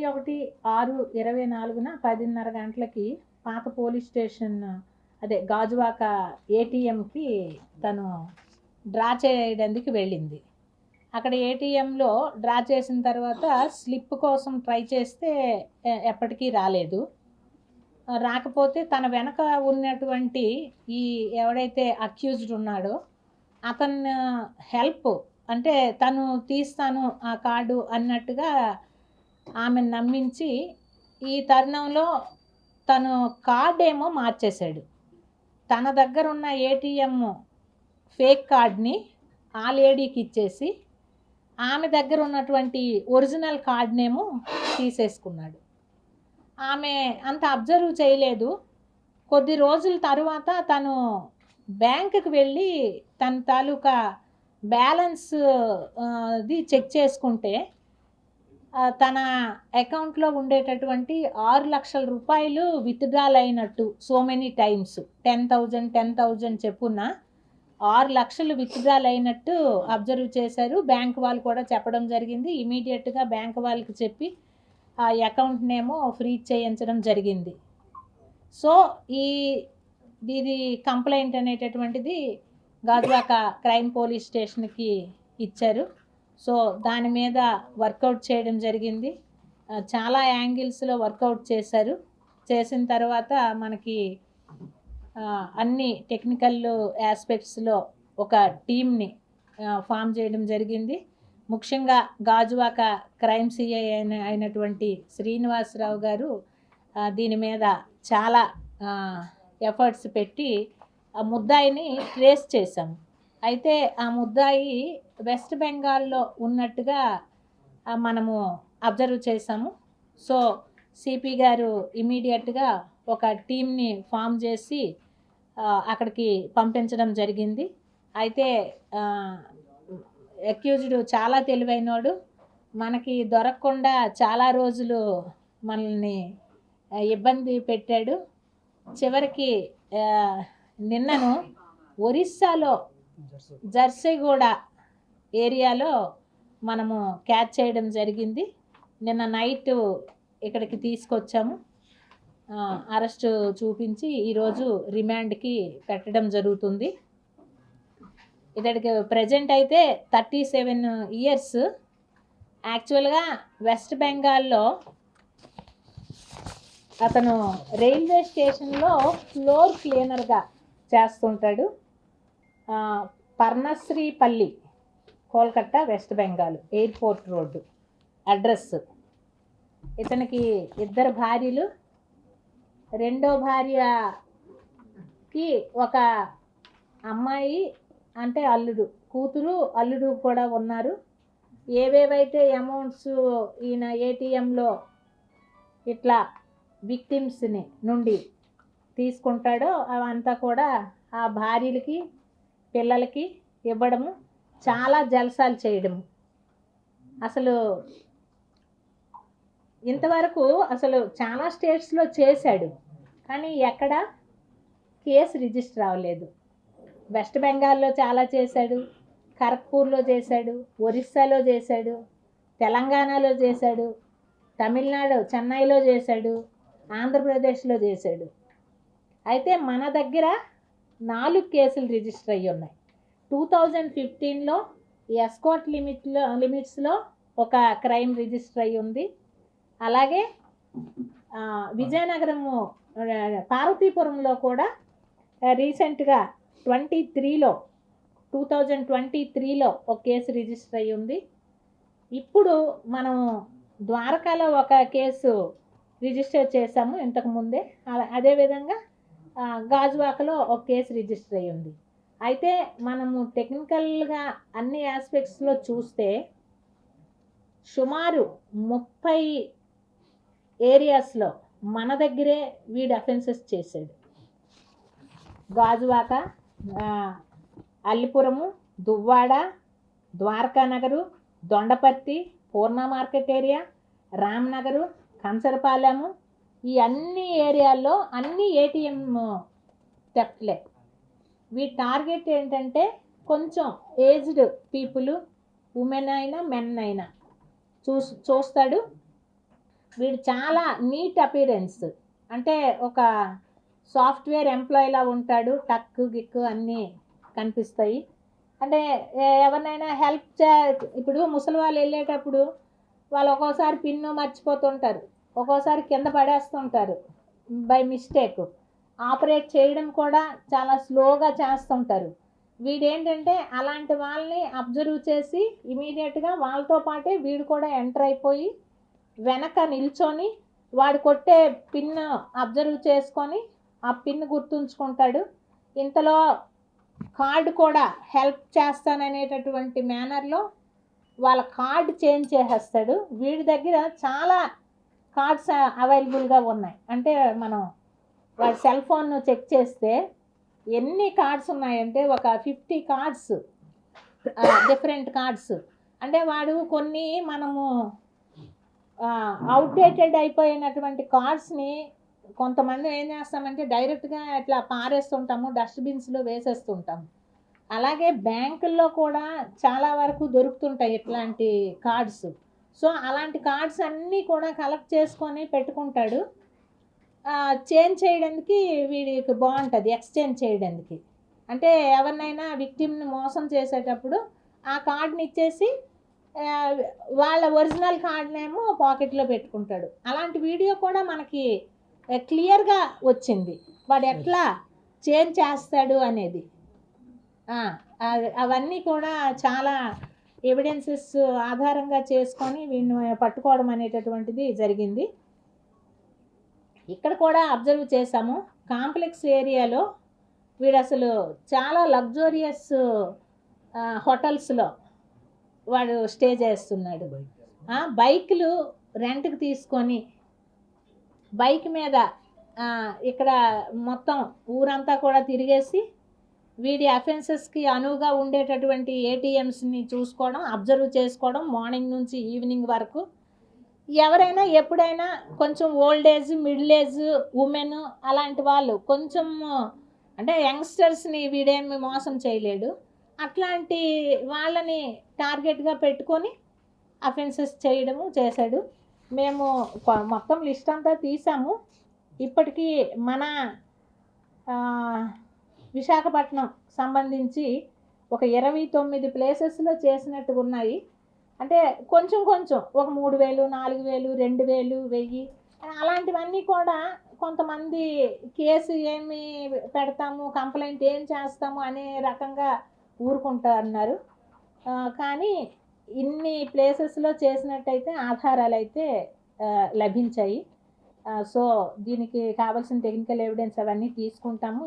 21/6/24 10:30 గంటలకి పాత police station అదే గాజువాక ఏటీఎంకి తను డ్రా చేయడానికి వెళ్ళింది. అక్కడ ఏటీఎంలో డ్రా చేసిన తర్వాత స్లిప్ కోసం ట్రై చేస్తే ఎప్పటికీ రాలేదు. రాకపోతే తన వెనక ఉన్నటువంటి ఈ ఎవడైతే అక్యూజ్డ్ ఉన్నాడో అతను హెల్ప్ అంటే తను తీస్తాను ఆ కార్డు అన్నట్టుగా ఆమెను నమ్మించి ఈ తరుణంలో తను కార్డ్ ఏమో మార్చేశాడు. తన దగ్గర ఉన్న ఏటీఎం ఫేక్ కార్డ్ని ఆ లేడీకి ఇచ్చేసి ఆమె దగ్గర ఉన్నటువంటి ఒరిజినల్ కార్డ్నేమో తీసేసుకున్నాడు. ఆమె అంత అబ్జర్వ్ చేయలేదు. కొద్ది రోజుల తరువాత తను బ్యాంకుకి వెళ్ళి తన తాలూకా బ్యాలెన్స్ ది చెక్ చేసుకుంటే తన అకౌంట్లో ఉండేటటువంటి 6 లక్షల రూపాయలు విత్డ్రాల్ అయినట్టు సో మెనీ టైమ్స్ 10,000 చెప్పున 6 లక్షలు విత్డ్రాల్ అయినట్టు అబ్జర్వ్ చేశారు. బ్యాంక్ వాళ్ళు కూడా చెప్పడం జరిగింది. ఇమీడియట్గా బ్యాంక్ వాళ్ళకి చెప్పి ఆ అకౌంట్నేమో ఫ్రీజ్ చేయించడం జరిగింది. సో ఇది కంప్లైంట్ అనేటటువంటిది గాజువాక క్రైమ్ పోలీస్ స్టేషన్కి ఇచ్చారు. సో దాని మీద వర్కౌట్ చేయడం జరిగింది. చాలా యాంగిల్స్లో వర్కౌట్ చేశారు. చేసిన తర్వాత మనకి అన్ని టెక్నికల్ ఆస్పెక్ట్స్లో ఒక టీమ్ని ఫామ్ చేయడం జరిగింది. ముఖ్యంగా గాజువాక క్రైమ్ సిఐ అయినటువంటి శ్రీనివాసరావు గారు దీని మీద చాలా ఎఫర్ట్స్ పెట్టి ఆ ముద్దాయిని ట్రేస్ చేశాము. అయితే ఆ ముద్దాయి వెస్ట్ బెంగాల్లో ఉన్నట్టుగా మనము అబ్జర్వ్ చేశాము. సో సిపి గారు ఇమీడియట్గా ఒక టీమ్ని ఫామ్ చేసి అక్కడికి పంపించడం జరిగింది. అయితే అక్యూజ్డ్ చాలా తెలివైనోడు. మనకి దొరకకుండా చాలా రోజులు మనల్ని ఇబ్బంది పెట్టాడు. చివరికి నిన్నను ఒరిస్సాలో జర్సిగూడ ఏరియాలో మనము క్యాచ్ చేయడం జరిగింది. నిన్న నైట్ ఇక్కడికి తీసుకొచ్చాము. అరెస్ట్ చూపించి ఈరోజు రిమాండ్కి పెట్టడం జరుగుతుంది. ఇతడికి ప్రజెంట్ అయితే 37 ఇయర్స్. యాక్చువల్గా వెస్ట్ బెంగాల్లో అతను రైల్వే స్టేషన్లో ఫ్లోర్ క్లీనర్గా చేస్తుంటాడు. Parnasreepalli, Kolkata, West Bengal, airport road address. ఇతనికి 2 భార్యలు. రెండో భార్యకి ఒక అమ్మాయి అంటే అల్లుడు, కూతురు అల్లుడు కూడా ఉన్నారు. ఏవేవైతే అమౌంట్స్ ఈయన ఏటీఎంలో ఇట్లా విక్టిమ్స్ని నుండి తీసుకుంటాడో అవంతా కూడా ఆ భార్యలకి పిల్లలకి ఇవ్వడము, చాలా జల్సాలు చేయడము. అసలు ఇంతవరకు అసలు చాలా స్టేట్స్లో చేశాడు, కానీ ఎక్కడ కేసు రిజిస్టర్ అవ్వలేదు. వెస్ట్ బెంగాల్లో చాలా చేశాడు, ఖరగ్పూర్లో చేశాడు, ఒరిస్సాలో చేశాడు, తెలంగాణలో చేశాడు, తమిళనాడు చెన్నైలో చేశాడు, ఆంధ్రప్రదేశ్లో చేశాడు. అయితే మన దగ్గర 4 కేసులు రిజిస్టర్ అయ్యి ఉన్నాయి. 2015లో ఎస్కాట్ లిమిట్స్లో ఒక క్రైమ్ రిజిస్టర్ అయ్యి ఉంది. అలాగే విజయనగరము పార్వతీపురంలో కూడా రీసెంట్గా 2023లో ఒక కేసు రిజిస్టర్ అయ్యి ఉంది. ఇప్పుడు మనం ద్వారకాలో ఒక కేసు రిజిస్టర్ చేశాము ఇంతకుముందే. అదేవిధంగా గాజువాకలో ఒక కేసు రిజిస్టర్ అయ్యి ఉంది. అయితే మనము టెక్నికల్గా అన్ని ఆస్పెక్ట్స్లో చూస్తే సుమారు 30 ఏరియాస్లో మన దగ్గరే వీడు అఫెన్సెస్ చేశాడు. గాజువాక, అల్లిపురము, దువ్వాడ, ద్వారకా నగరు, దొండపర్తి, పూర్ణ మార్కెట్ ఏరియా, రామ్నగరు, కంచరపాలెము, ఈ అన్ని ఏరియాల్లో అన్ని ఏటీఎం థెఫ్ట్లే. వీటి టార్గెట్ ఏంటంటే కొంచెం ఏజ్డ్ పీపుల్, ఉమెన్ అయినా మెన్ అయినా చూస్తాడు. వీడు చాలా నీట్ అపీరెన్స్, అంటే ఒక సాఫ్ట్వేర్ ఎంప్లాయీలా ఉంటాడు, టక్కు గిక్కు అన్నీ కనిపిస్తాయి. అంటే ఎవరినైనా ఇప్పుడు ముసలి వాళ్ళు వెళ్ళేటప్పుడు వాళ్ళు ఒక్కోసారి పిన్ను మర్చిపోతుంటారు, ఒక్కోసారి కింద పడేస్తుంటారు బై మిస్టేక్. ఆపరేట్ చేయడం కూడా చాలా స్లోగా చేస్తుంటారు. వీడేంటంటే అలాంటి వాళ్ళని అబ్జర్వ్ చేసి ఇమీడియట్గా వాళ్ళతో పాటే వీడు కూడా ఎంటర్ అయిపోయి వెనక నిల్చొని వాడు కొట్టే పిన్ అబ్జర్వ్ చేసుకొని ఆ పిన్ గుర్తుంచుకుంటాడు. ఇంతలో కార్డు కూడా హెల్ప్ చేస్తాననేటటువంటి మేనర్లో వాళ్ళ కార్డు చేంజ్ చేసేస్తాడు. వీడి దగ్గర చాలా కార్డ్స్ అవైలబుల్గా ఉన్నాయి. అంటే మనం వాడి సెల్ ఫోన్ చెక్ చేస్తే ఎన్ని కార్డ్స్ ఉన్నాయంటే ఒక 50 కార్డ్స్, డిఫరెంట్ కార్డ్స్. అంటే వాడు కొన్ని మనము అవుట్డేటెడ్ అయిపోయినటువంటి కార్డ్స్ని కొంతమంది ఏం చేస్తామంటే డైరెక్ట్గా ఇట్లా పారేస్తుంటాము, డస్ట్బిన్స్లో వేసేస్తుంటాము. అలాగే బ్యాంకుల్లో కూడా చాలా వరకు దొరుకుతుంటాయి ఇట్లాంటి కార్డ్స్. సో అలాంటి కార్డ్స్ అన్నీ కూడా కలెక్ట్ చేసుకొని పెట్టుకుంటాడు. చేంజ్ చేయడానికి వీడికి బాగుంటుంది, ఎక్స్చేంజ్ చేయడానికి. అంటే ఎవరినైనా విక్టిమ్ని మోసం చేసేటప్పుడు ఆ కార్డుని ఇచ్చేసి వాళ్ళ ఒరిజినల్ కార్డునేమో పాకెట్లో పెట్టుకుంటాడు. అలాంటి వీడియో కూడా మనకి క్లియర్గా వచ్చింది, వాడు ఎట్లా చేంజ్ చేస్తాడు అనేది. అవన్నీ కూడా చాలా ఎవిడెన్సెస్ ఆధారంగా చేసుకొని వీడిని పట్టుకోవడం అనేటటువంటిది జరిగింది. ఇక్కడ కూడా అబ్జర్వ్ చేసాము, కాంప్లెక్స్ ఏరియాలో వీడు అసలు చాలా లగ్జూరియస్ హోటల్స్లో వాడు స్టే చేస్తున్నాడు. బైకులు రెంట్కి తీసుకొని బైక్ మీద ఇక్కడ మొత్తం ఊరంతా కూడా తిరిగేసి వీడి అఫెన్సెస్కి అనువుగా ఉండేటటువంటి ఏటీఎంస్ని చూసుకోవడం, అబ్జర్వ్ చేసుకోవడం మార్నింగ్ నుంచి ఈవినింగ్ వరకు. ఎవరైనా ఎప్పుడైనా కొంచెం old age, middle age, women అలాంటి వాళ్ళు కొంచెం అంటే యంగ్స్టర్స్ని వీడేమి మోసం చేయలేడు. అట్లాంటి వాళ్ళని టార్గెట్గా పెట్టుకొని అఫెన్సెస్ చేయడము చేశాడు. మేము మొత్తం లిస్ట్ అంతా తీసాము. ఇప్పటికీ మన విశాఖపట్నం సంబంధించి ఒక 29 ప్లేసెస్లో చేసినట్టుగా ఉన్నాయి. అంటే కొంచెం కొంచెం ఒక 3,000, 4,000, 2,000, 1,000 అలాంటివన్నీ కూడా కొంతమంది కేసు ఏమి పెడతాము, కంప్లైంట్ ఏం చేస్తాము అనే రకంగా ఊరుకుంటారన్నారు. కానీ ఇన్ని ప్లేసెస్లో చేసినట్టయితే ఆధారాలు అయితే లభించాయి. సో దీనికి కావాల్సిన టెక్నికల్ ఎవిడెన్స్ అవన్నీ తీసుకుంటాము.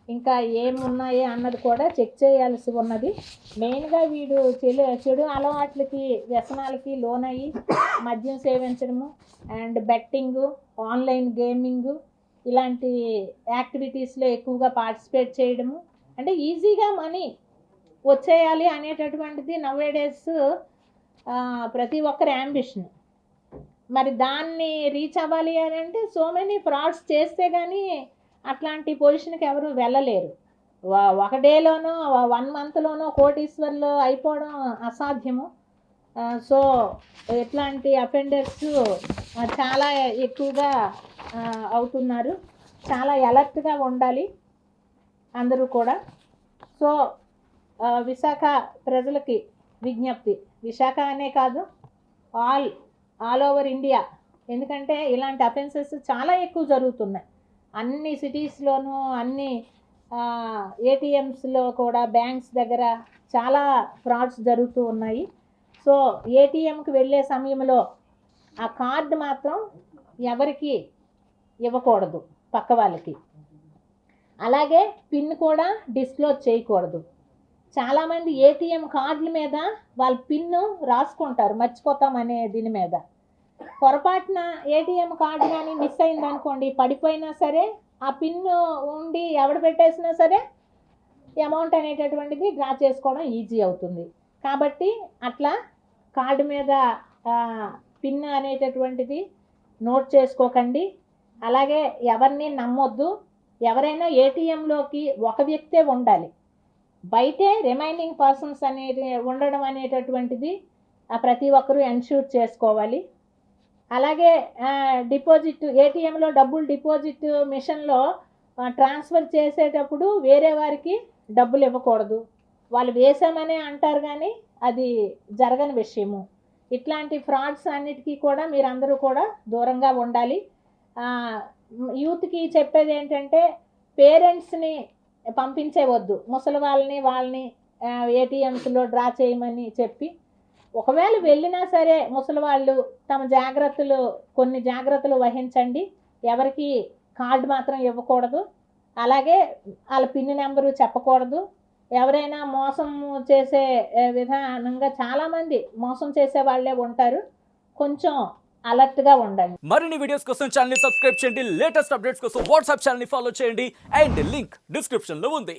ఇంకా ఏమున్నాయి అన్నది కూడా చెక్ చేయాల్సి ఉన్నది. మెయిన్గా వీడు చెడు అలవాట్లకి, వ్యసనాలకి లోనయ్యి మద్యం సేవించడము అండ్ బెట్టింగు, ఆన్లైన్ గేమింగు ఇలాంటి యాక్టివిటీస్లో ఎక్కువగా పార్టిసిపేట్ చేయడము. అంటే ఈజీగా మనీ వచ్చేయాలి అనేటటువంటిది నౌఏడేస్ ప్రతి ఒక్కరి యాంబిషన్. మరి దాన్ని రీచ్ అవ్వాలి అని అంటే సో మెనీ ఫ్రాడ్స్ చేస్తే కానీ అట్లాంటి పొజిషన్కి ఎవరు వెళ్ళలేరు. ఒక డేలోనో 1 మంత్లోనో కోటీశ్వర్లు అయిపోవడం అసాధ్యము. సో ఇట్లాంటి అఫెండర్స్ చాలా ఎక్కువగా అవుతున్నారు. చాలా అలర్ట్గా ఉండాలి అందరూ కూడా. సో విశాఖ ప్రజలకి విజ్ఞప్తి, విశాఖ అనే కాదు ఆల్ ఓవర్ ఇండియా, ఎందుకంటే ఇలాంటి అఫెన్సెస్ చాలా ఎక్కువ జరుగుతున్నాయి. అన్ని సిటీస్లోనూ, అన్ని ఏటీఎంస్లో కూడా, బ్యాంక్స్ దగ్గర చాలా ఫ్రాడ్స్ జరుగుతూ ఉన్నాయి. సో ఏటీఎంకి వెళ్ళే సమయంలో ఆ కార్డు మాత్రం ఎవరికి ఇవ్వకూడదు, పక్క వాళ్ళకి. అలాగే పిన్ కూడా డిస్క్లోజ్ చేయకూడదు. చాలామంది ఏటీఎం కార్డుల మీద వాళ్ళ పిన్ను రాసుకుంటారు మర్చిపోతామనే దీని మీద. పొరపాటున ఏటీఎం కార్డు కానీ మిస్ అయిందనుకోండి, పడిపోయినా సరే ఆ పిన్ను ఉండి ఎవడు పెట్టేసినా సరే అమౌంట్ అనేటటువంటిది డ్రా చేసుకోవడం ఈజీ అవుతుంది. కాబట్టి అట్లా కార్డు మీద పిన్ అనేటటువంటిది నోట్ చేసుకోకండి. అలాగే ఎవరిని నమ్మొద్దు. ఎవరైనా ఏటీఎంలోకి ఒక వ్యక్తే ఉండాలి, బయటే రిమైనింగ్ పర్సన్స్ అనేది ఉండడం అనేటటువంటిది ప్రతి ఒక్కరూ ఎన్ష్యూర్ చేసుకోవాలి. అలాగే డిపాజిట్ ఏటీఎంలో డబ్బులు డిపాజిట్ మిషన్లో ట్రాన్స్ఫర్ చేసేటప్పుడు వేరే వారికి డబ్బులు ఇవ్వకూడదు. వాళ్ళు వేసామనే అంటారు కానీ అది జరగని విషయము. ఇట్లాంటి ఫ్రాడ్స్ అన్నిటికీ కూడా మీరందరూ కూడా దూరంగా ఉండాలి. యూత్కి చెప్పేది ఏంటంటే పేరెంట్స్ని పంపించేవద్దు, ముసలి వాళ్ళని ఏటీఎంస్లో డ్రా చేయమని చెప్పి. ఒకవేళ వెళ్ళినా సరే ముసలి వాళ్ళు కొన్ని జాగ్రత్తలు వహించండి. ఎవరికి కార్డు మాత్రం ఇవ్వకూడదు. అలాగే వాళ్ళ పిన్ నెంబరు చెప్పకూడదు. ఎవరైనా మోసం చేసే విధానంగా చాలామంది మోసం చేసే వాళ్ళే ఉంటారు. కొంచెం అలర్ట్గా ఉండండి. మరిన్ని వీడియోస్ కోసం ఛానల్ ని సబ్స్క్రైబ్ చేయండి. లేటెస్ట్ అప్డేట్స్ కోసం వాట్సాప్ ఛానల్ ని ఫాలో చేయండి. అండ్ లింక్ డిస్క్రిప్షన్ లో ఉంది.